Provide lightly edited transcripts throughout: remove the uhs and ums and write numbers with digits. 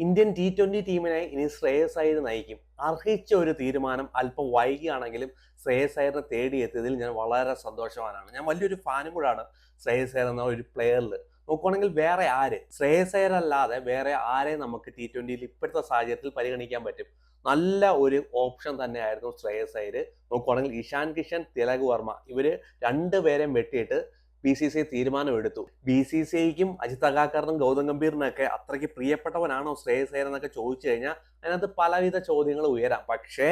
Indian T20 ടീമിനെ ഇനി ശ്രേയസ് അയ്യർ നയിക്കും. അർഹിച്ച ഒരു തീരുമാനം അല്പം വൈകിയാണെങ്കിലും ശ്രേയസ് അയ്യറിനെ തേടിയെത്തിയതിൽ ഞാൻ വളരെ സന്തോഷവാനാണ്. ഞാൻ വലിയൊരു ഫാനും കൂടാണ് ശ്രേയസ് അയ്യർ എന്ന ഒരു പ്ലെയറിൽ. നോക്കുവാണെങ്കിൽ വേറെ ആര്, ശ്രേയസ് അയ്യർ അല്ലാതെ വേറെ ആരെ നമുക്ക് T20യിൽ ഇപ്പോഴത്തെ സാഹചര്യത്തിൽ പരിഗണിക്കാൻ പറ്റും? നല്ല ഒരു ഓപ്ഷൻ തന്നെയായിരുന്നു ശ്രേയസ് അയ്യർ. നോക്കുവാണെങ്കിൽ ഇഷാൻ കിഷൻ, തിലക് വർമ്മ ഇവര് രണ്ടുപേരെയും വെട്ടിയിട്ട് BCCI തീരുമാനമെടുത്തു. BCCIക്കും അജിത് അഗാക്കറിനും ഗൗതം ഗംഭീറിനൊക്കെ അത്രയ്ക്ക് പ്രിയപ്പെട്ടവനാണോ ശ്രേയസ് അയ്യർ എന്നൊക്കെ ചോദിച്ചു കഴിഞ്ഞാൽ അതിനകത്ത് പലവിധ ചോദ്യങ്ങൾ ഉയരാം. പക്ഷേ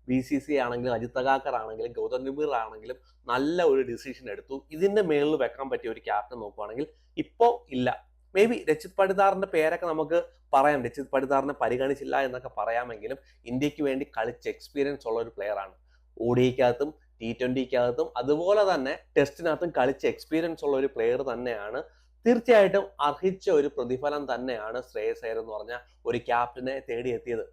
BCCI ആണെങ്കിലും അജിത് അഗാക്കർ ആണെങ്കിലും ഗൗതം ഗംഭീർ ആണെങ്കിലും നല്ല ഒരു ഡിസിഷൻ എടുത്തു. ഇതിന്റെ മേളിൽ വെക്കാൻ പറ്റിയ ഒരു ക്യാപ്റ്റൻ നോക്കുവാണെങ്കിൽ ഇപ്പോ ഇല്ല. മേ ബി രജിത് പടിദാറിന്റെ പേരൊക്കെ നമുക്ക് പറയാം, രജിത് പടിദാറിനെ പരിഗണിച്ചില്ല എന്നൊക്കെ പറയാമെങ്കിലും ഇന്ത്യക്ക് വേണ്ടി കളിച്ച് എക്സ്പീരിയൻസ് ഉള്ള ഒരു പ്ലെയർ ആണ്. ODIക്കകത്തും T20ക്കകത്തും അതുപോലെ തന്നെ ടെസ്റ്റിനകത്തും കളിച്ച് എക്സ്പീരിയൻസ് ഉള്ള ഒരു പ്ലെയർ തന്നെയാണ്. തീർച്ചയായിട്ടും അർഹിച്ച ഒരു പ്രതിഫലം തന്നെയാണ് ശ്രേയസ് അയ്യർ എന്ന് പറഞ്ഞ ഒരു ക്യാപ്റ്റനെ തേടിയെത്തിയത്.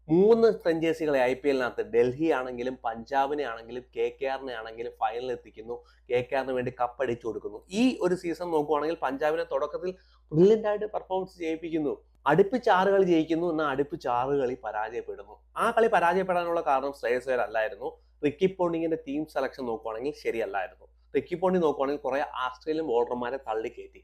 3 ഫ്രഞ്ചൈസികളെ IPLനകത്ത്, ഡൽഹി ആണെങ്കിലും പഞ്ചാബിനെ ആണെങ്കിലും KKRനെ ആണെങ്കിലും ഫൈനലിൽ എത്തിക്കുന്നു. KKRന് വേണ്ടി കപ്പടിച്ചു കൊടുക്കുന്നു. ഈ ഒരു സീസൺ നോക്കുവാണെങ്കിൽ പഞ്ചാബിനെ തുടക്കത്തിൽ ബ്രില്യൻ്റ് ആയിട്ട് പെർഫോമൻസ് ചെയ്യിപ്പിക്കുന്നു. അടുപ്പിച്ച് 6 കളി ജയിക്കുന്നു, എന്നാൽ അടുപ്പിച്ച് 6 കളി പരാജയപ്പെടുന്നു. ആ കളി പരാജയപ്പെടാനുള്ള കാരണം ശ്രേയസ് അയ്യർ അല്ലായിരുന്നു. റിക്കി പോണ്ടിങ്ങിന്റെ ടീം സെലക്ഷൻ നോക്കുവാണെങ്കിൽ ശരിയല്ലായിരുന്നു. റിക്കി പോണ്ടി നോക്കുവാണെങ്കിൽ കുറെ ആസ്ട്രേലിയൻ ബോളർമാരെ തള്ളിക്കയറ്റി.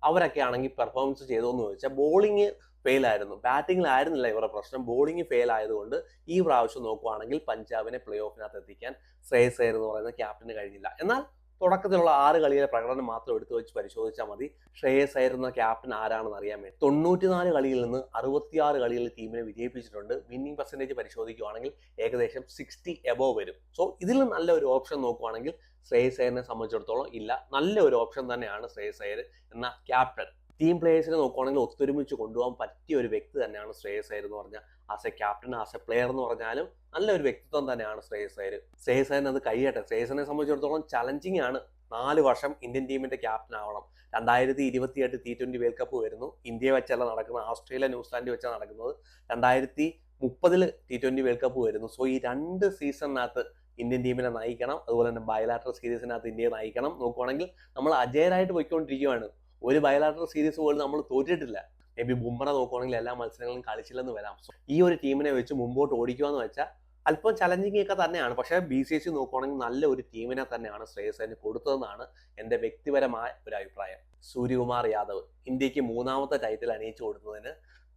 അവരൊക്കെ ആണെങ്കിൽ പെർഫോമൻസ് ചെയ്തോന്ന് ചോദിച്ചാൽ ബോളിംഗ് ഫെയിൽ ആയിരുന്നു, ബാറ്റിംഗിലായിരുന്നില്ല ഇവരുടെ പ്രശ്നം. ബോളിംഗ് ഫെയിൽ ആയതുകൊണ്ട് ഈ പ്രാവശ്യം നോക്കുവാണെങ്കിൽ പഞ്ചാബിനെ പ്ലേ ഓഫിനകത്ത് എത്തിക്കാൻ ശ്രേയസ് അയ്യർ എന്ന് പറയുന്ന ക്യാപ്റ്റന് കഴിഞ്ഞില്ല. എന്നാൽ തുടക്കത്തിലുള്ള 6 കളിയിലെ പ്രകടനം മാത്രം എടുത്തു വെച്ച് പരിശോധിച്ചാൽ മതി ശ്രേയസ് അയ്യർ എന്ന ക്യാപ്റ്റൻ ആരാണെന്ന് അറിയാൻ വേണ്ടി. 94 കളിയിൽ നിന്ന് 66 കളിയിൽ ടീമിനെ വിജയിപ്പിച്ചിട്ടുണ്ട്. വിന്നിംഗ് പെർസെൻറ്റേജ് പരിശോധിക്കുകയാണെങ്കിൽ ഏകദേശം 60 എബോവ് വരും. സോ ഇതിൽ നല്ല ഒരു ഓപ്ഷൻ നോക്കുവാണെങ്കിൽ ശ്രേയസ് അയ്യറിനെ സംബന്ധിച്ചിടത്തോളം ഇല്ല. നല്ല ഒരു ഓപ്ഷൻ തന്നെയാണ് ശ്രേയസ് അയ്യർ എന്ന ക്യാപ്റ്റൻ. ടീം പ്ലേയേഴ്സിനെ നോക്കുവാണെങ്കിൽ ഒത്തൊരുമിച്ച് കൊണ്ടുപോകാൻ പറ്റിയ ഒരു വ്യക്തി തന്നെയാണ് ശ്രേയസ് അയ്യർ എന്ന് പറഞ്ഞാൽ. As a captain, as a player എന്ന് പറഞ്ഞാലും നല്ലൊരു വ്യക്തിത്വം തന്നെയാണ് ശ്രേയസ് അയ്യർ. ശ്രേയസ് അയ്യറിന് അത് കഴിയട്ടെ. ശ്രേയസിനെ സംബന്ധിച്ചിടത്തോളം ചലഞ്ചിങ് ആണ്. 4 വർഷം ഇന്ത്യൻ ടീമിന്റെ ക്യാപ്റ്റൻ ആവണം. 2028 T20 വേൾഡ് കപ്പ് വരുന്നു. ഇന്ത്യയെ വെച്ചല്ല നടക്കുന്നത്, ഓസ്ട്രേലിയ ന്യൂസിലാൻഡ് വെച്ചാണ് നടക്കുന്നത്. 2030 T20 വേൾഡ് കപ്പ് വരുന്നു. സോ ഈ 2 സീസണിനകത്ത് ഇന്ത്യൻ ടീമിനെ നയിക്കണം. അതുപോലെ തന്നെ ബയലാറ്ററൽ സീരീസിനകത്ത് ഇന്ത്യയെ നയിക്കണം. നോക്കുവാണെങ്കിൽ നമ്മൾ അജയരായിട്ട് പോയിക്കൊണ്ടിരിക്കുകയാണ്. ഒരു ബയലാറ്ററൽ സീരീസ് പോലും നമ്മൾ തോറ്റിട്ടില്ല. മേ ബി ബുംറ നോക്കുവാണെങ്കിൽ എല്ലാ മത്സരങ്ങളും കളിച്ചില്ലെന്ന് വരാം. സോ ഈ ഒരു ടീമിനെ വെച്ച് മുമ്പോട്ട് ഓടിക്കുക എന്ന് വെച്ചാൽ അല്പം ചലഞ്ചിങ് ഒക്കെ തന്നെയാണ്. പക്ഷേ BCCI നോക്കുവാണെങ്കിൽ നല്ല ഒരു ടീമിനെ തന്നെയാണ് ശ്രേയസ് അയ്യറിന് കൊടുത്തതെന്നാണ് എൻ്റെ വ്യക്തിപരമായ ഒരു അഭിപ്രായം. സൂര്യകുമാർ യാദവ് ഇന്ത്യക്ക് 3ാമത്തെ ടൈറ്റിൽ അണിയിച്ചു കൊടുത്തതിന്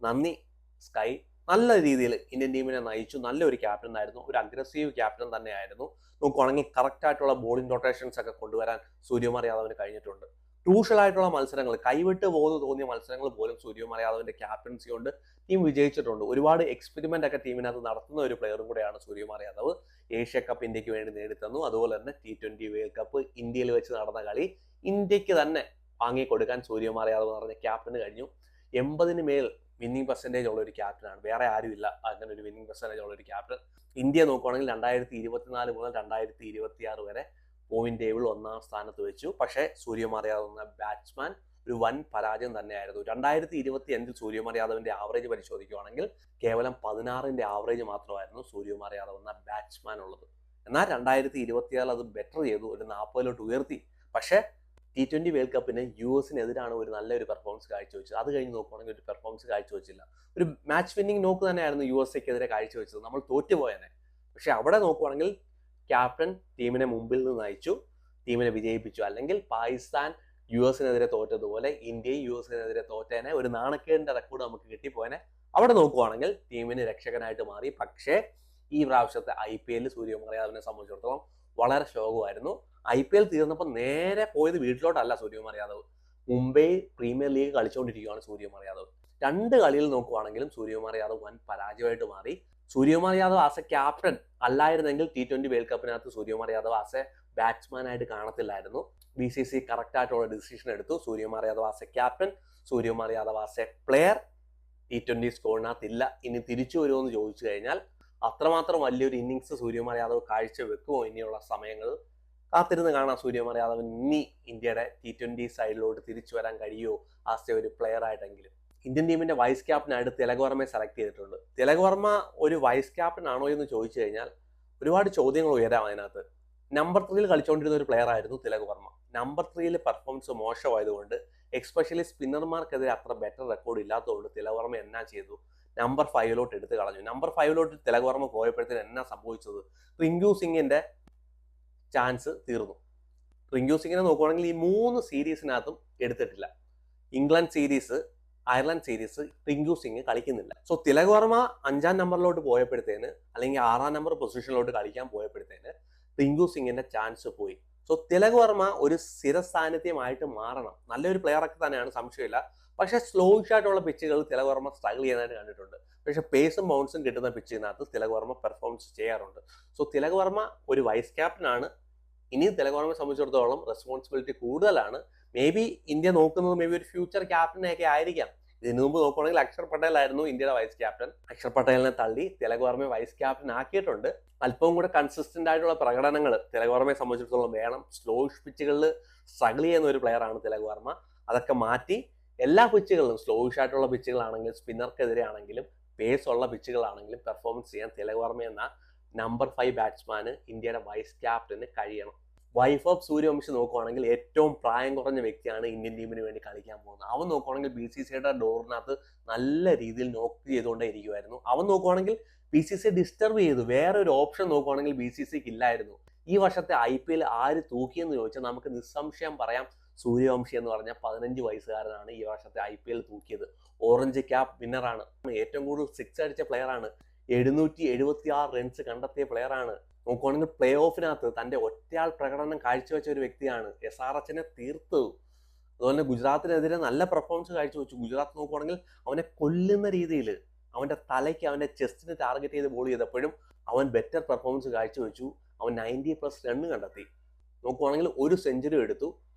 നന്ദി സ്കൈ. നല്ല രീതിയിൽ ഇന്ത്യൻ ടീമിനെ നയിച്ചു. നല്ലൊരു ക്യാപ്റ്റൻ ആയിരുന്നു, ഒരു അഗ്രസീവ് ക്യാപ്റ്റൻ തന്നെയായിരുന്നു. നോക്കുവാണെങ്കിൽ കറക്റ്റ് ആയിട്ടുള്ള ബോളിംഗ് റൊട്ടേഷൻസ് ഒക്കെ കൊണ്ടുവരാൻ സൂര്യകുമാർ യാദവിന് കഴിഞ്ഞിട്ടുണ്ട്. ക്രൂഷ്യൽ ആയിട്ടുള്ള മത്സരങ്ങൾ, കൈവിട്ട് പോകുന്നു തോന്നിയ മത്സരങ്ങൾ പോലും സൂര്യകുമാർ യാദവിന്റെ ക്യാപ്റ്റൻസി കൊണ്ട് ടീം വിജയിച്ചിട്ടുണ്ട്. ഒരുപാട് എക്സ്പെരിമെന്റ് ഒക്കെ ടീമിനകത്ത് നടത്തുന്ന ഒരു പ്ലെയറും കൂടെയാണ് സൂര്യകുമാർ യാദവ്. ഏഷ്യ കപ്പ് ഇന്ത്യക്ക് വേണ്ടി നേടിത്തന്നു. അതുപോലെ തന്നെ T20 വേൾഡ് കപ്പ് ഇന്ത്യയിൽ വെച്ച് നടന്ന കളി ഇന്ത്യക്ക് തന്നെ വാങ്ങിക്കൊടുക്കാൻ സൂര്യകുമാർ യാദവ് എന്ന് പറഞ്ഞ ക്യാപ്റ്റന് കഴിഞ്ഞു. 80-ന് മേൽ വിന്നിംഗ് പെർസെൻറ്റേജ് ഉള്ള ഒരു ക്യാപ്റ്റനാണ്. വേറെ ആരുമില്ല അങ്ങനെ ഒരു വിന്നിംഗ് പെർസെൻറ്റേജ് ഉള്ള ഒരു ക്യാപ്റ്റൻ. ഇന്ത്യ നോക്കുവാണെങ്കിൽ 2024 മുതൽ 2026 വരെ പോയിന്റ് ടേബിൾ 1ാം സ്ഥാനത്ത് വെച്ചു. പക്ഷേ സൂര്യകുമാർ യാദവ് എന്ന ബാറ്റ്സ്മാൻ ഒരു വൻ പരാജയം തന്നെയായിരുന്നു. 2025 സൂര്യകുമാർ യാദവിന്റെ ആവറേജ് പരിശോധിക്കുകയാണെങ്കിൽ കേവലം 16ന്റെ ആവറേജ് മാത്രമായിരുന്നു സൂര്യകുമാർ യാദവ് എന്ന ബാറ്റ്സ്മാൻ ഉള്ളത്. എന്നാൽ 2026 അത് ബെറ്റർ ചെയ്തു, ഒരു 40ലോട്ട് ഉയർത്തി. പക്ഷേ T20 വേൾഡ് കപ്പിന് US-നെതിരാണ് ഒരു നല്ലൊരു പെർഫോമൻസ് കാഴ്ചവെച്ചത്. അത് കഴിഞ്ഞ് നോക്കുവാണെങ്കിൽ ഒരു പെർഫോമൻസ് കാഴ്ചവെച്ചില്ല. ഒരു മാച്ച് വിന്നിംഗ് നോക്ക് തന്നെയായിരുന്നു USA-ക്കെതിരെ കാഴ്ചവെച്ചത്. നമ്മൾ തോറ്റുപോയനെ. പക്ഷെ അവിടെ നോക്കുവാണെങ്കിൽ ക്യാപ്റ്റൻ ടീമിനെ മുമ്പിൽ നിന്ന് നയിച്ചു, ടീമിനെ വിജയിപ്പിച്ചു. അല്ലെങ്കിൽ പാകിസ്ഥാൻ US-നെതിരെ തോറ്റതുപോലെ ഇന്ത്യയും US-നെതിരെ തോറ്റേനെ, ഒരു നാണക്കേടിന്റെ റെക്കോർഡ് നമുക്ക് കിട്ടിപ്പോയനെ. അവിടെ നോക്കുവാണെങ്കിൽ ടീമിന് രക്ഷകനായിട്ട് മാറി. പക്ഷേ ഈ പ്രാവശ്യത്തെ IPL സൂര്യകുമാർ യാദവിനെ സംബന്ധിച്ചിടത്തോളം വളരെ ശോകമായിരുന്നു. IPL തീർന്നപ്പോൾ നേരെ പോയത് വീട്ടിലോട്ടല്ല സൂര്യകുമാർ യാദവ്. മുംബൈ പ്രീമിയർ ലീഗ് കളിച്ചുകൊണ്ടിരിക്കുകയാണ് സൂര്യകുമാർ യാദവ്. 2 കളിയിൽ നോക്കുവാണെങ്കിലും സൂര്യകുമാർ യാദവ് വൻ പരാജയമായിട്ട് മാറി. Suryakumar Yadav as a captain അല്ലായിരുന്നെങ്കിൽ T20 വേൾഡ് കപ്പിനകത്ത് Suryakumar Yadav as a batsman ആയിട്ട് കാണത്തില്ലായിരുന്നു. BCCI കറക്റ്റ് ആയിട്ടുള്ള ഡിസിഷൻ എടുത്തു. Suryakumar Yadav as a captain, Suryakumar Yadav as a player T20 സ്കോറിനകത്ത് ഇല്ല. ഇനി തിരിച്ചു വരുമോ എന്ന് ചോദിച്ചു കഴിഞ്ഞാൽ അത്രമാത്രം വലിയൊരു ഇന്നിങ്സ് സൂര്യകുമാർ യാദവ് കാഴ്ച വെക്കുമോ ഇനിയുള്ള സമയങ്ങൾ കാത്തിരുന്ന് കാണാം. സൂര്യകുമാർ യാദവ് ഇനി ഇന്ത്യയുടെ T20 സൈഡിലോട്ട് തിരിച്ചു വരാൻ കഴിയുമോ ആസ് എ ഒരു പ്ലെയർ ആയിട്ടെങ്കിലും. ഇന്ത്യൻ ടീമിന്റെ വൈസ് ക്യാപ്റ്റനായിട്ട് തിലക് വർമ്മയെ സെലക്ട് ചെയ്തിട്ടുണ്ട്. തിലക് വർമ്മ ഒരു വൈസ് ക്യാപ്റ്റൻ ആണോ എന്ന് ചോദിച്ചു കഴിഞ്ഞാൽ ഒരുപാട് ചോദ്യങ്ങൾ ഉയരാം അതിനകത്ത്. നമ്പർ 3 കളിച്ചുകൊണ്ടിരുന്ന ഒരു പ്ലെയർ ആയിരുന്നു തിലക് വർമ്മ. നമ്പർ 3 പെർഫോമൻസ് മോശമായതുകൊണ്ട് എക്സ്പെഷ്യലി സ്പിന്നർമാർക്കെതിരെ അത്ര ബെറ്റർ റെക്കോർഡ് ഇല്ലാത്തതുകൊണ്ട് തിലകവർമ്മ എന്നാ ചെയ്തു, നമ്പർ 5 എടുത്ത് കളഞ്ഞു. നമ്പർ 5 തിലകവർമ്മ പോയപ്പോഴത്തേന് എന്നാ സംഭവിച്ചത്, റിങ്കു സിംഗിന്റെ ചാൻസ് തീർന്നു. റിങ്കു സിംഗിനെ നോക്കുവാണെങ്കിൽ ഈ 3 സീരീസിനകത്തും എടുത്തിട്ടില്ല. England series, Ireland series Rinku Singh കളിക്കുന്നില്ല. സോ തിലക് വർമ്മ 5ാം നമ്പറിലോട്ട് പോയപ്പോഴത്തേന് അല്ലെങ്കിൽ 6ാം നമ്പർ പൊസിഷനിലോട്ട് കളിക്കാൻ പോയപ്പോഴത്തേന് റിങ്കു സിംഗിന്റെ ചാൻസ് പോയി. സോ തിലക് വർമ്മ ഒരു സ്ഥിര സാന്നിധ്യമായിട്ട് മാറണം. നല്ലൊരു പ്ലെയർ ഒക്കെ തന്നെയാണ്, സംശയമില്ല. പക്ഷെ സ്ലോയിഷ് ആയിട്ടുള്ള പിച്ചുകൾ തിലക് വർമ്മ സ്ട്രഗിൾ ചെയ്യാനായിട്ട് കണ്ടിട്ടുണ്ട്. പക്ഷെ പേസും ബൗൺസും കിട്ടുന്ന പിച്ചിനകത്ത് തിലക് വർമ്മ പെർഫോമൻസ് ചെയ്യാറുണ്ട്. സോ തിലക് വർമ്മ ഒരു വൈസ് ക്യാപ്റ്റൻ ആണ്. ഇനി തിലക് വർമ്മയെ സംബന്ധിച്ചിടത്തോളം റെസ്പോൺസിബിലിറ്റി കൂടുതലാണ്. മേ ബി ഇന്ത്യ നോക്കുന്നത് മേ ബി ഒരു ഫ്യൂച്ചർ ക്യാപ്റ്റനെയൊക്കെ ആയിരിക്കാം. ഇതിനു മുമ്പ് നോക്കുകയാണെങ്കിൽ അക്ഷർ പട്ടേൽ ആയിരുന്നു ഇന്ത്യയുടെ വൈസ് ക്യാപ്റ്റൻ. അക്ഷർ പട്ടേലിനെ തള്ളി തിലക് വർമ്മയെ വൈസ് ക്യാപ്റ്റൻ ആക്കിയിട്ടുണ്ട്. അല്പവും കൂടെ കൺസിസ്റ്റന്റ് ആയിട്ടുള്ള പ്രകടനങ്ങൾ തിലക് വർമ്മയെ സംബന്ധിച്ചിടത്തോളം വേണം. സ്ലോയിഷ് പിച്ചുകളിൽ സ്ട്രഗിൾ ചെയ്യുന്ന ഒരു പ്ലെയർ ആണ് തിലക് വർമ്മ. അതൊക്കെ മാറ്റി എല്ലാ പിച്ചുകളിലും, സ്ലോയിഷ് ആയിട്ടുള്ള പിച്ചുകളാണെങ്കിലും സ്പിന്നർക്കെതിരെ ആണെങ്കിലും പേസ് ഉള്ള പിച്ചുകളാണെങ്കിലും പെർഫോമൻസ് ചെയ്യാൻ തിലക് വർമ്മ എന്ന നമ്പർ 5 ബാറ്റ്സ്മാന് ഇന്ത്യയുടെ വൈസ് ക്യാപ്റ്റന് കഴിയണം. വൈഫ് ഓഫ് സൂര്യവംശി നോക്കുവാണെങ്കിൽ ഏറ്റവും പ്രായം കുറഞ്ഞ വ്യക്തിയാണ് ഇന്ത്യൻ ടീമിന് വേണ്ടി കളിക്കാൻ പോകുന്നത്. അവൻ നോക്കുവാണെങ്കിൽ BCCIയുടെ ഡോറിനകത്ത് നല്ല രീതിയിൽ നോക്ക് ചെയ്തുകൊണ്ടേ ഇരിക്കുമായിരുന്നു. അവൻ നോക്കുവാണെങ്കിൽ BCCI ഡിസ്റ്റർബ് ചെയ്തു. വേറെ ഒരു ഓപ്ഷൻ നോക്കുവാണെങ്കിൽ BCCIക്ക് ഇല്ലായിരുന്നു. ഈ വർഷത്തെ IPL ആര് തൂക്കിയെന്ന് ചോദിച്ചാൽ നമുക്ക് നിസ്സംശയം പറയാം, സൂര്യവംശി എന്ന് പറഞ്ഞ 15 വയസ്സുകാരനാണ് ഈ വർഷത്തെ IPL തൂക്കിയത്. ഓറഞ്ച് ക്യാപ്പ് വിന്നറാണ്. ഏറ്റവും കൂടുതൽ 6 അടിച്ച പ്ലെയറാണ്. 776 റൺസ് കണ്ടെത്തിയ പ്ലെയറാണ്. നോക്കുവാണെങ്കിൽ പ്ലേ ഓഫിനകത്ത് തന്റെ ഒറ്റയാൾ പ്രകടനം കാഴ്ചവെച്ച ഒരു വ്യക്തിയാണ്. SRHനെ തീർത്തു. അതുപോലെ ഗുജറാത്തിനെതിരെ നല്ല പെർഫോമൻസ് കാഴ്ചവെച്ചു. ഗുജറാത്ത് നോക്കുവാണെങ്കിൽ അവനെ കൊല്ലുന്ന രീതിയിൽ അവന്റെ തലയ്ക്ക്, അവന്റെ ചെസ്റ്റിന് ടാർഗറ്റ് ചെയ്ത് ബോൾ ചെയ്തപ്പോഴും അവൻ ബെറ്റർ പെർഫോമൻസ് കാഴ്ചവെച്ചു. അവൻ 90+ റൺ കണ്ടെത്തി. നോക്കുവാണെങ്കിൽ ഒരു സെഞ്ചുറി എടുത്തു,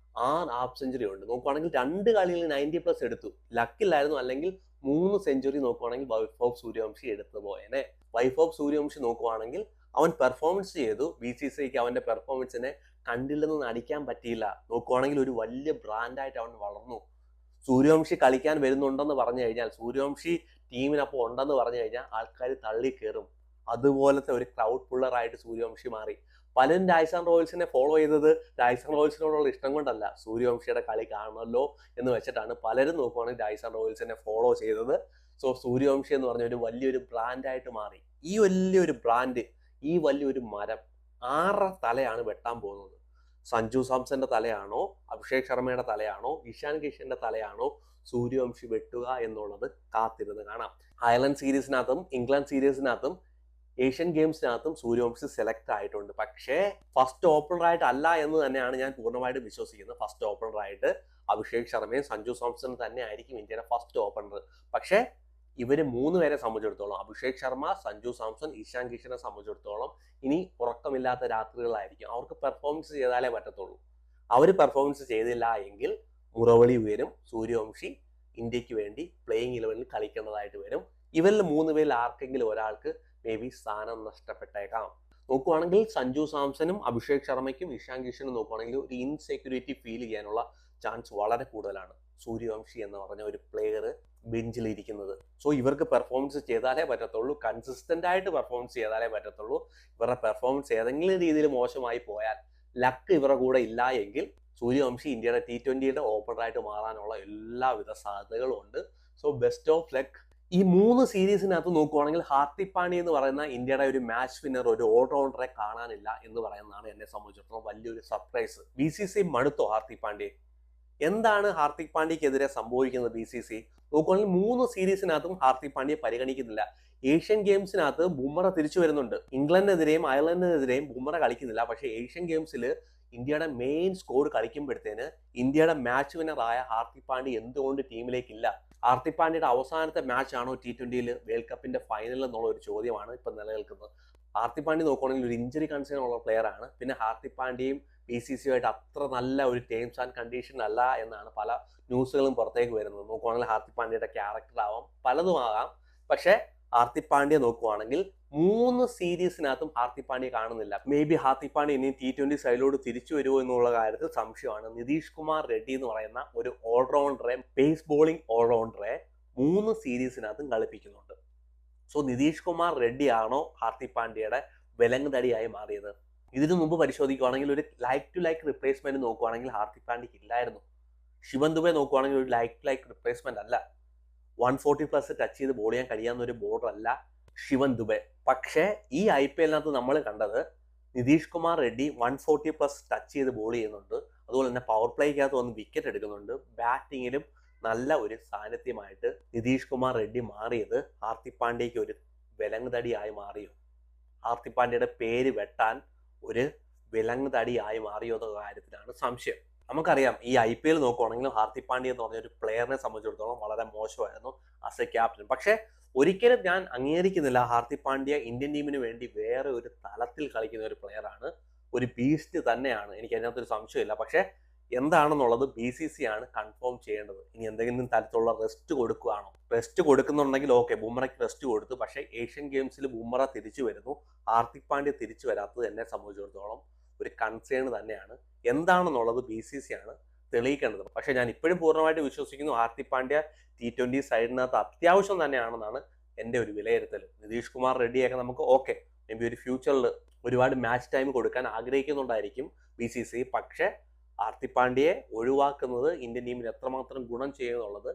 6 ഹാഫ് സെഞ്ചുറി ഉണ്ട്. നോക്കുവാണെങ്കിൽ 2 കളിയിൽ 90+ എടുത്തു. ലക്കില്ലായിരുന്നു, അല്ലെങ്കിൽ 3 സെഞ്ചുറി നോക്കുവാണെങ്കിൽ വൈഫ് ഓഫ് സൂര്യവംശി എടുത്തു പോയേനെ. വൈഫ് ഓഫ് സൂര്യവംശി നോക്കുവാണെങ്കിൽ അവൻ പെർഫോമൻസ് ചെയ്തു. BCCIക്ക് അവന്റെ പെർഫോമൻസിനെ കണ്ടില്ലെന്ന് നടിക്കാൻ പറ്റിയില്ല. നോക്കുവാണെങ്കിൽ ഒരു വലിയ ബ്രാൻഡായിട്ട് അവൻ വളർന്നു. സൂര്യവംശി കളിക്കാൻ വരുന്നുണ്ടെന്ന് പറഞ്ഞു കഴിഞ്ഞാൽ, സൂര്യവംശി ടീമിനൊപ്പം ഉണ്ടെന്ന് പറഞ്ഞു കഴിഞ്ഞാൽ ആൾക്കാർ തള്ളി കയറും. അതുപോലത്തെ ഒരു ക്രൗഡ് പുള്ളറായിട്ട് സൂര്യവംശി മാറി. പലരും രാജസ്ഥാൻ റോയൽസിനെ ഫോളോ ചെയ്തത് രാജസ്ഥാൻ റോയൽസിനോടുള്ള ഇഷ്ടം കൊണ്ടല്ല, സൂര്യവംശിയുടെ കളി കാണുമല്ലോ എന്ന് വെച്ചിട്ടാണ് പലരും നോക്കുവാണെങ്കിൽ രാജസ്ഥാൻ റോയൽസിനെ ഫോളോ ചെയ്തത്. സോ സൂര്യവംശി എന്ന് പറഞ്ഞ ഒരു വലിയൊരു ബ്രാൻഡായിട്ട് മാറി. ഈ വലിയൊരു ബ്രാൻഡ്, ഈ വലിയൊരു മരം ആരുടെ തലയാണ് വെട്ടാൻ പോകുന്നത്? സഞ്ജു സാംസന്റെ തലയാണോ, അഭിഷേക് ശർമ്മയുടെ തലയാണോ, ഇഷാൻ കിഷന്റെ തലയാണോ സൂര്യവംശി വെട്ടുക എന്നുള്ളത് കാത്തിരുന്ന് കാണാം. അയർലൻഡ് സീരീസിനകത്തും ഇംഗ്ലണ്ട് സീരീസിനകത്തും ഏഷ്യൻ ഗെയിംസിനകത്തും സൂര്യവംശി സെലക്ട് ആയിട്ടുണ്ട്. പക്ഷേ ഫസ്റ്റ് ഓപ്പണറായിട്ട് അല്ല എന്ന് തന്നെയാണ് ഞാൻ പൂർണ്ണമായിട്ട് വിശ്വസിക്കുന്നത്. ഫസ്റ്റ് ഓപ്പണറായിട്ട് അഭിഷേക് ശർമ്മയും സഞ്ജു സാംസണും തന്നെ ആയിരിക്കും ഇന്ത്യയുടെ ഫസ്റ്റ് ഓപ്പണർ. പക്ഷേ ഇവര് 3 പേരെ സംബന്ധിച്ചിടത്തോളം, അഭിഷേക് ശർമ്മ, സഞ്ജു സാംസൺ, ഇഷാൻ കിഷനെ സംബന്ധിച്ചിടത്തോളം ഇനി ഉറക്കമില്ലാത്ത രാത്രികളായിരിക്കും. അവർക്ക് പെർഫോമൻസ് ചെയ്താലേ പറ്റത്തുള്ളൂ. അവർ പെർഫോമൻസ് ചെയ്തില്ല എങ്കിൽ മുറവിളി ഉയരും. സൂര്യവംശി ഇന്ത്യക്ക് വേണ്ടി പ്ലേയിങ് 11 കളിക്കേണ്ടതായിട്ട് വരും. ഇവരിൽ 3 പേരിൽ ആർക്കെങ്കിലും ഒരാൾക്ക് മേ ബി സ്ഥാനം നഷ്ടപ്പെട്ടേക്കാം. നോക്കുവാണെങ്കിൽ സഞ്ജു സാംസണും അഭിഷേക് ശർമ്മയ്ക്കും ഇഷാൻ കിഷനും നോക്കുവാണെങ്കിൽ ഒരു ഇൻസെക്യൂരിറ്റി ഫീൽ ചെയ്യാനുള്ള ചാൻസ് വളരെ കൂടുതലാണ്. സൂര്യവംശി എന്ന് പറഞ്ഞ ഒരു പ്ലെയർ ബെഞ്ചിൽ ഇരിക്കുന്നത്. സോ ഇവർക്ക് പെർഫോമൻസ് ചെയ്താലേ പറ്റത്തുള്ളൂ, കൺസിസ്റ്റന്റ് ആയിട്ട് പെർഫോമൻസ് ചെയ്താലേ പറ്റത്തുള്ളൂ. ഇവരുടെ പെർഫോമൻസ് ഏതെങ്കിലും രീതിയിൽ മോശമായി പോയാൽ, ലക്ക് ഇവരുടെ കൂടെ ഇല്ല എങ്കിൽ സൂര്യവംശി ഇന്ത്യയുടെ T20യുടെ ഓപ്പണറായിട്ട് മാറാനുള്ള എല്ലാവിധ സാധ്യതകളും ഉണ്ട്. So best of luck. ഈ 3 സീരീസിനകത്ത് നോക്കുവാണെങ്കിൽ ഹാർദിക് പാണ്ഡ്യ എന്ന് പറയുന്ന ഇന്ത്യയുടെ ഒരു മാച്ച് വിന്നർ, ഒരു ഓൾറൗണ്ടറെ കാണാനില്ല എന്ന് പറയുന്നതാണ് എന്നെ സംബന്ധിച്ചിടത്തോളം വലിയൊരു സർപ്രൈസ്. BCCI മടുത്തോ ഹാർദിക് പാണ്ഡ്യ? എന്താണ് ഹാർദിക് പാണ്ഡ്യക്കെതിരെ സംഭവിക്കുന്നത്? BCCI നോക്കുവാണെങ്കിൽ 3 സീരീസിനകത്തും ഹാർദിക് പാണ്ഡ്യ പരിഗണിക്കുന്നില്ല. ഏഷ്യൻ ഗെയിംസിനകത്ത് ബുംറ തിരിച്ചു വരുന്നുണ്ട്. ഇംഗ്ലണ്ടിനെതിരെയും അയർലൻഡിനെതിരെയും ബുംറ കളിക്കുന്നില്ല. പക്ഷേ ഏഷ്യൻ ഗെയിംസിൽ ഇന്ത്യയുടെ മെയിൻ സ്കോഡ് കളിക്കുമ്പോഴത്തേന് ഇന്ത്യയുടെ മാച്ച് വിന്നറായ ഹാർദിക് പാണ്ഡ്യ എന്തുകൊണ്ട് ടീമിലേക്കില്ല? ഹാർദിക് പാണ്ഡ്യയുടെ അവസാനത്തെ മാച്ച് ആണോ T20യിൽ വേൾഡ് കപ്പിന്റെ ഫൈനൽ എന്നുള്ള ഒരു ചോദ്യമാണ് ഇപ്പൊ നിലനിൽക്കുന്നത്. ഹാർദിക് പാണ്ഡ്യ നോക്കുകയാണെങ്കിൽ ഒരു ഇഞ്ചുറി കൺസേൺ ഉള്ള പ്ലെയർ ആണ്. പിന്നെ ഹാർദിക് പാണ്ഡ്യയും BCCIയുമായിട്ട് അത്ര നല്ല ഒരു ടേംസ് ആൻഡ് കണ്ടീഷൻ അല്ല എന്നാണ് പല ന്യൂസുകളും പുറത്തേക്ക് വരുന്നത്. നോക്കുവാണെങ്കിൽ ഹാർദിക് പാണ്ഡ്യയുടെ ക്യാരക്ടർ ആവാം, പലതും ആകാം. പക്ഷേ ഹാർദിക് പാണ്ഡ്യ നോക്കുവാണെങ്കിൽ 3 സീരീസിനകത്തും ഹാർദിക് പാണ്ഡ്യ കാണുന്നില്ല. മേ ബി ഹാർദിക് പാണ്ഡ്യ ഇനി T20 സൈഡിലോട്ട് തിരിച്ചു വരുമോ എന്നുള്ള കാര്യത്തിൽ സംശയമാണ്. നിതീഷ് കുമാർ റെഡ്ഡി എന്ന് പറയുന്ന ഒരു ഓൾറൗണ്ടറെ, പേസ് ബോളിംഗ് ഓൾറൗണ്ടറെ 3 സീരീസിനകത്തും കളിപ്പിക്കുന്നുണ്ട്. സോ നിതീഷ് കുമാർ റെഡ്ഡി ആണോ ഹാർദിക് പാണ്ഡ്യയുടെ വിലങ്ങ് തടിയായി മാറിയത്? ഇതിനു മുമ്പ് പരിശോധിക്കുകയാണെങ്കിൽ ഒരു ലൈക്ക് ടു ലൈക്ക് റിപ്ലേസ്മെന്റ് നോക്കുകയാണെങ്കിൽ ഹാർദിക് പാണ്ഡ്യക്ക് ഇല്ലായിരുന്നു. ശിവൻ ദുബെ നോക്കുകയാണെങ്കിൽ ഒരു ലൈക്ക് ടു ലൈക്ക് റിപ്ലേസ്മെന്റ് അല്ല. 140+ ടച്ച് ചെയ്ത് ബോൾ ചെയ്യാൻ കഴിയാവുന്ന ഒരു ബോളർ അല്ല ശിവൻ ദുബെ. പക്ഷേ ഈ IPL-നകത്ത് നമ്മൾ കണ്ടത് നിതീഷ് കുമാർ റെഡ്ഡി 140+ ടച്ച് ചെയ്ത് ബോൾ ചെയ്യുന്നുണ്ട്. അതുപോലെ തന്നെ പവർ പ്ലേക്കകത്ത് വന്ന് വിക്കറ്റ് എടുക്കുന്നുണ്ട്. ബാറ്റിങ്ങിലും നല്ല ഒരു സാന്നിധ്യമായിട്ട് നിതീഷ് കുമാർ റെഡ്ഡി മാറിയത് ഹാർദിക് പാണ്ഡ്യയ്ക്ക് ഒരു വിലങ്ങുതടിയായി മാറിയോ? ഹാർദിക് പാണ്ഡ്യയുടെ പേര് വെട്ടാൻ ഒരു വിലങ്ങുതടിയായി മാറിയോ എന്ന കാര്യത്തിലാണ് സംശയം. നമുക്കറിയാം ഈ IPL നോക്കുകയാണെങ്കിലും ഹാർദിക് പാണ്ഡ്യ എന്ന് പറഞ്ഞ ഒരു പ്ലെയറിനെ സംബന്ധിച്ചിടത്തോളം വളരെ മോശമായിരുന്നു ആസ് എ ക്യാപ്റ്റൻ. പക്ഷേ ഒരിക്കലും ഞാൻ അംഗീകരിക്കുന്നില്ല ഹാർദിക് പാണ്ഡ്യ ഇന്ത്യൻ ടീമിന് വേണ്ടി വേറെ ഒരു തലത്തിൽ കളിക്കുന്ന ഒരു പ്ലെയറാണ്, ഒരു ബീസ്റ്റ് തന്നെയാണ്, എനിക്ക് അതിനകത്തൊരു സംശയമില്ല. പക്ഷേ എന്താണെന്നുള്ളത് BCCI ആണ് കൺഫേം ചെയ്യേണ്ടത്. ഇനി എന്തെങ്കിലും തരത്തിലുള്ള റെസ്റ്റ് കൊടുക്കുകയാണോ? റെസ്റ്റ് കൊടുക്കുന്നുണ്ടെങ്കിൽ ഓക്കെ, ബുംറയ്ക്ക് റെസ്റ്റ് കൊടുത്തു. പക്ഷേ ഏഷ്യൻ ഗെയിംസിൽ ബുംറ തിരിച്ചു വരുന്നു, ഹാർദിക് പാണ്ഡ്യ തിരിച്ചു വരാത്തത് എന്നെ സംബന്ധിച്ചിടത്തോളം ഒരു കൺസേൺ തന്നെയാണ്. എന്താണെന്നുള്ളത് BCCI ആണ് തെളിയിക്കേണ്ടത്. പക്ഷേ ഞാൻ ഇപ്പോഴും പൂർണ്ണമായിട്ട് വിശ്വസിക്കുന്നു ഹാർദിക് പാണ്ഡ്യ T20 സൈഡിനകത്ത് അത്യാവശ്യം തന്നെയാണെന്നാണ് എൻ്റെ ഒരു വിലയിരുത്തൽ. നിതീഷ് കുമാർ റെഡ്ഡിയൊക്കെ നമുക്ക് ഓക്കെ, മേ ബി ഒരു ഫ്യൂച്ചറിൽ ഒരുപാട് മാച്ച് ടൈം കൊടുക്കാൻ ആഗ്രഹിക്കുന്നുണ്ടായിരിക്കും BCCI. പക്ഷേ ഹാർദിക് പാണ്ഡ്യയെ ഒഴിവാക്കുന്നത് ഇന്ത്യൻ ടീമിന് എത്രമാത്രം ഗുണം ചെയ്യുമെന്നുള്ളത്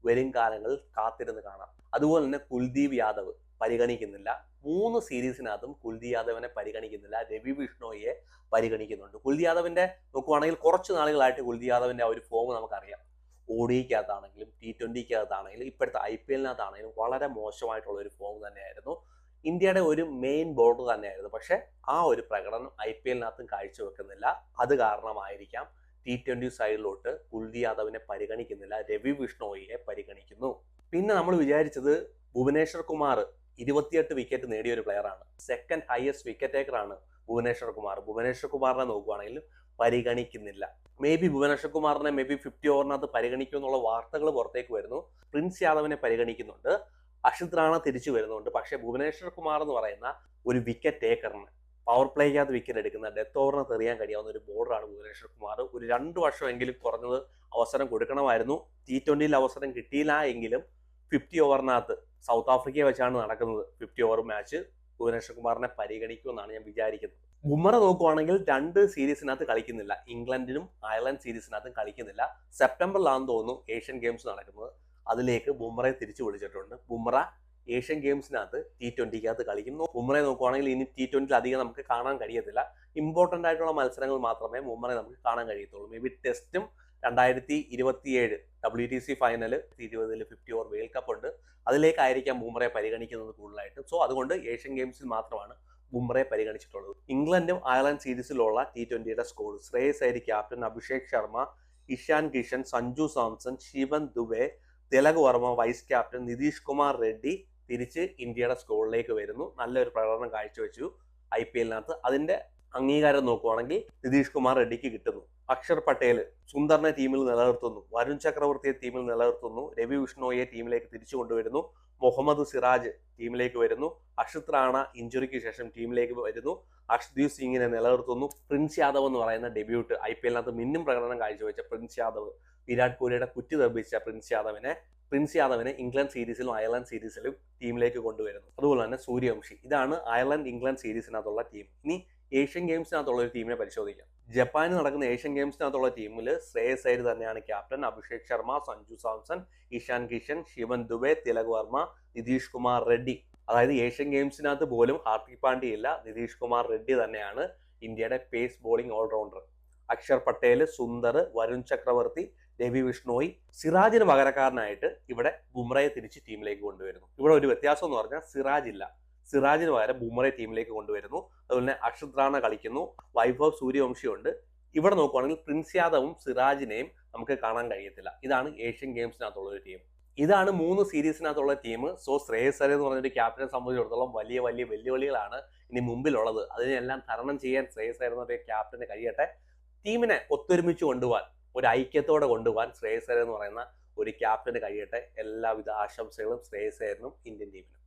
വരും കാലങ്ങളിൽ കാത്തിരുന്ന് കാണാം. അതുപോലെ തന്നെ കുൽദീപ് യാദവ് പരിഗണിക്കുന്നില്ല. 3 സീരീസിനകത്തും കുൽദീപ് യാദവിനെ പരിഗണിക്കുന്നില്ല. രവി ബിഷ്ണോയിയെ പരിഗണിക്കുന്നുണ്ട്. കുൽദീപ് യാദവിന്റെ നോക്കുവാണെങ്കിൽ കുറച്ച് നാളുകളായിട്ട് കുൽദീപ് യാദവിന്റെ ആ ഒരു ഫോം നമുക്കറിയാം. ODIക്കകത്താണെങ്കിലും T20കകത്താണെങ്കിലും ഇപ്പോഴത്തെ IPL-നകത്താണെങ്കിലും വളരെ മോശമായിട്ടുള്ള ഒരു ഫോം തന്നെയായിരുന്നു. ഇന്ത്യയുടെ ഒരു മെയിൻ ബോർഡർ തന്നെയായിരുന്നു. പക്ഷെ ആ ഒരു പ്രകടനം IPL-നകത്തും കാഴ്ചവെക്കുന്നില്ല. അത് കാരണമായിരിക്കാം T20 സൈഡിലോട്ട് കുൽദീപ് യാദവിനെ പരിഗണിക്കുന്നില്ല, രവി ബിഷ്ണോയിയെ പരിഗണിക്കുന്നു. പിന്നെ നമ്മൾ വിചാരിച്ചത് ഭുവനേശ്വർ കുമാർ 28 വിക്കറ്റ് നേടിയ ഒരു പ്ലെയറാണ്, സെക്കൻഡ് ഹയസ്റ്റ് വിക്കറ്റ് ടേക്കറാണ് ഭുവനേശ്വർ കുമാർ. ഭുവനേശ്വർ കുമാറിനെ നോക്കുകയാണെങ്കിൽ പരിഗണിക്കുന്നില്ല. മേ ബി ഭുവനേശ്വർ കുമാറിനെ 50 ഓവറിനകത്ത് പരിഗണിക്കും എന്നുള്ള വാർത്തകൾ പുറത്തേക്ക് വരുന്നു. പ്രിൻസ് യാദവിനെ പരിഗണിക്കുന്നുണ്ട്, അക്ഷിത് റാണ തിരിച്ചു വരുന്നുണ്ട്. പക്ഷേ ഭുവനേശ്വർ കുമാർ എന്ന് പറയുന്ന ഒരു വിക്കറ്റ് ടേക്കറിന്, പവർ പ്ലേക്കകത്ത് വിക്കറ്റ് എടുക്കുന്ന, ഡെത്ത് ഓവറിന് തെറിയാൻ കഴിയാവുന്ന ഒരു ബോളറാണ് ഭുവനേശ്വർ കുമാർ. ഒരു 2 വർഷമെങ്കിലും കുറഞ്ഞത് അവസരം കൊടുക്കണമായിരുന്നു. T20 അവസരം കിട്ടിയില്ല എങ്കിലും 50 ഓവറിനകത്ത് സൗത്ത് ആഫ്രിക്കയെ വെച്ചാണ് നടക്കുന്നത് 50 ഓവർ മാച്ച്. ഭുവനേശ്വർ കുമാറിനെ പരിഗണിക്കുമെന്നാണ് ഞാൻ വിചാരിക്കുന്നത്. ബുംറ നോക്കുവാണെങ്കിൽ 2 സീരീസിനകത്ത് കളിക്കുന്നില്ല, ഇംഗ്ലണ്ടിനും അയർലൻഡ് സീരീസിനകത്തും കളിക്കുന്നില്ല. സെപ്റ്റംബറിലാണെന്ന് തോന്നുന്നു ഏഷ്യൻ ഗെയിംസ് നടക്കുന്നത്. അതിലേക്ക് ബുംറയെ തിരിച്ചു വിളിച്ചിട്ടുണ്ട്. ബുംറ ഏഷ്യൻ ഗെയിംസിനകത്ത് T20കകത്ത് കളിക്കുന്നു. ബുംറയെ നോക്കുവാണെങ്കിൽ ഇനി T20 അധികം നമുക്ക് കാണാൻ കഴിയത്തില്ല. ഇമ്പോർട്ടൻ്റ് ആയിട്ടുള്ള മത്സരങ്ങൾ മാത്രമേ ബുംറയെ നമുക്ക് കാണാൻ കഴിയത്തുള്ളൂ. മേ ബി ടെസ്റ്റും 2027 WTC final 2020 50 over world cup ഉണ്ട്, അതിലേക്കായിരിക്കാം ബുംറയെ പരിഗണിക്കുന്നത് കൂടുതലായിട്ട്. സോ അതുകൊണ്ട് ഏഷ്യൻ ഗെയിംസിൽ മാത്രമാണ് ബുംറയെ പരിഗണിച്ചിട്ടുള്ളത്. ഇംഗ്ലണ്ടും അയർലൻഡ് സീരീസിലുള്ള T20യുടെ score: Shreyas Iyer captain, Abhishek Sharma, Ishan Kishan, Sanju Samson, Shivan Dube, Tilak Varma vice captain, Nitish Kumar Reddy തിരിച്ച് ഇന്ത്യയുടെ സ്കോറിലേക്ക് വരുന്നു. നല്ലൊരു പ്രകടനം കാഴ്ചവെച്ചു IPL-നകത്ത്. അതിന്റെ അംഗീകാരം നോക്കുവാണെങ്കിൽ നിതീഷ് കുമാർ റെഡ്ഡിക്ക് കിട്ടുന്നു. അക്ഷർ പട്ടേൽ സുന്ദറിനെ ടീമിൽ നിലനിർത്തുന്നു, വരുൺ ചക്രവർത്തിയെ ടീമിൽ നിലനിർത്തുന്നു, രവി ബിഷ്ണോയിയെ ടീമിലേക്ക് തിരിച്ചു കൊണ്ടുവരുന്നു, മുഹമ്മദ് സിറാജ് ടീമിലേക്ക് വരുന്നു, അക്ഷിത് റാണ ഇഞ്ചുറിക്ക് ശേഷം ടീമിലേക്ക് വരുന്നു, അർഷ്ദീപ് സിംഗിനെ നിലനിർത്തുന്നു. പ്രിൻസ് യാദവ് എന്ന് പറയുന്ന ഡെബ്യൂട്ട് IPL-നകത്ത് മിന്നും പ്രകടനം കാഴ്ചവെച്ച പ്രിൻസ് യാദവ്, വിരാട് കോഹ്ലിയുടെ കുറ്റി തെറിപ്പിച്ച പ്രിൻസ് യാദവിനെ ഇംഗ്ലണ്ട് സീരീസിലും അയർലൻഡ് സീരീസിലും ടീമിലേക്ക് കൊണ്ടുവരുന്നു. അതുപോലെ തന്നെ സൂര്യവംശി. ഇതാണ് അയർലൻഡ് ഇംഗ്ലണ്ട് സീരീസിനകത്തുള്ള ടീം. ഇനി ഏഷ്യൻ ഗെയിംസിനകത്തുള്ള ഒരു ടീമിനെ പരിശോധിക്കാം. ജപ്പാനിൽ നടക്കുന്ന ഏഷ്യൻ ഗെയിംസിനകത്തുള്ള ടീമിൽ ശ്രേയസ് അയ്യർ തന്നെയാണ് ക്യാപ്റ്റൻ, അഭിഷേക് ശർമ്മ, സഞ്ജു സാംസൺ, ഇഷാൻ കിഷൻ, ശിവൻ ദുബെ, തിലക് വർമ്മ, നിതീഷ് കുമാർ റെഡ്ഡി. അതായത് ഏഷ്യൻ ഗെയിംസിനകത്ത് പോലും ഹാർദിക് പാണ്ഡ്യ ഇല്ല, നിതീഷ് കുമാർ റെഡ്ഡി തന്നെയാണ് ഇന്ത്യയുടെ pace bowling all-rounder. Akshar Patel, Sundar, Varun Chakravarthy, Ravi Bishnoi, സിറാജിന് പകരക്കാരനായിട്ട് ഇവിടെ ബുംറയെ തിരിച്ച് ടീമിലേക്ക് കൊണ്ടുവരുന്നു. ഇവിടെ ഒരു വ്യത്യാസം എന്ന് പറഞ്ഞാൽ സിറാജ് ഇല്ല, സിറാജിന് പകരം ബുംറയെ ടീമിലേക്ക് കൊണ്ടുവരുന്നു. അതുപോലെ തന്നെ അക്ഷിത് റാണ കളിക്കുന്നു, വൈഭവ് സൂര്യവംശി ഉണ്ട്. ഇവിടെ നോക്കുവാണെങ്കിൽ പ്രിൻസ് യാദവും സിറാജിനെയും നമുക്ക് കാണാൻ കഴിയത്തില്ല. ഇതാണ് ഏഷ്യൻ ഗെയിംസിനകത്തുള്ള ഒരു ടീം. ഇതാണ് 3 സീരീസിനകത്തുള്ള ടീം. സോ ശ്രേയസ് അയ്യർ എന്ന് പറഞ്ഞൊരു ക്യാപ്റ്റനെ സംബന്ധിച്ചിടത്തോളം വലിയ വലിയ വെല്ലുവിളികളാണ് ഇനി മുമ്പിലുള്ളത്. അതിനെല്ലാം തരണം ചെയ്യാൻ ശ്രേയസ് അയ്യർ എന്നൊരു ക്യാപ്റ്റന് കഴിയട്ടെ. ടീമിനെ ഒത്തൊരുമിച്ച് കൊണ്ടുപോകാൻ, ഒരു ഐക്യത്തോടെ കൊണ്ടുപോകാൻ ശ്രേയസ് അയ്യർ എന്ന് പറയുന്ന ഒരു ക്യാപ്റ്റന് കഴിയട്ടെ. എല്ലാവിധ ആശംസകളും ശ്രേയസ് അയ്യറിനും ഇന്ത്യൻ ടീമിനും.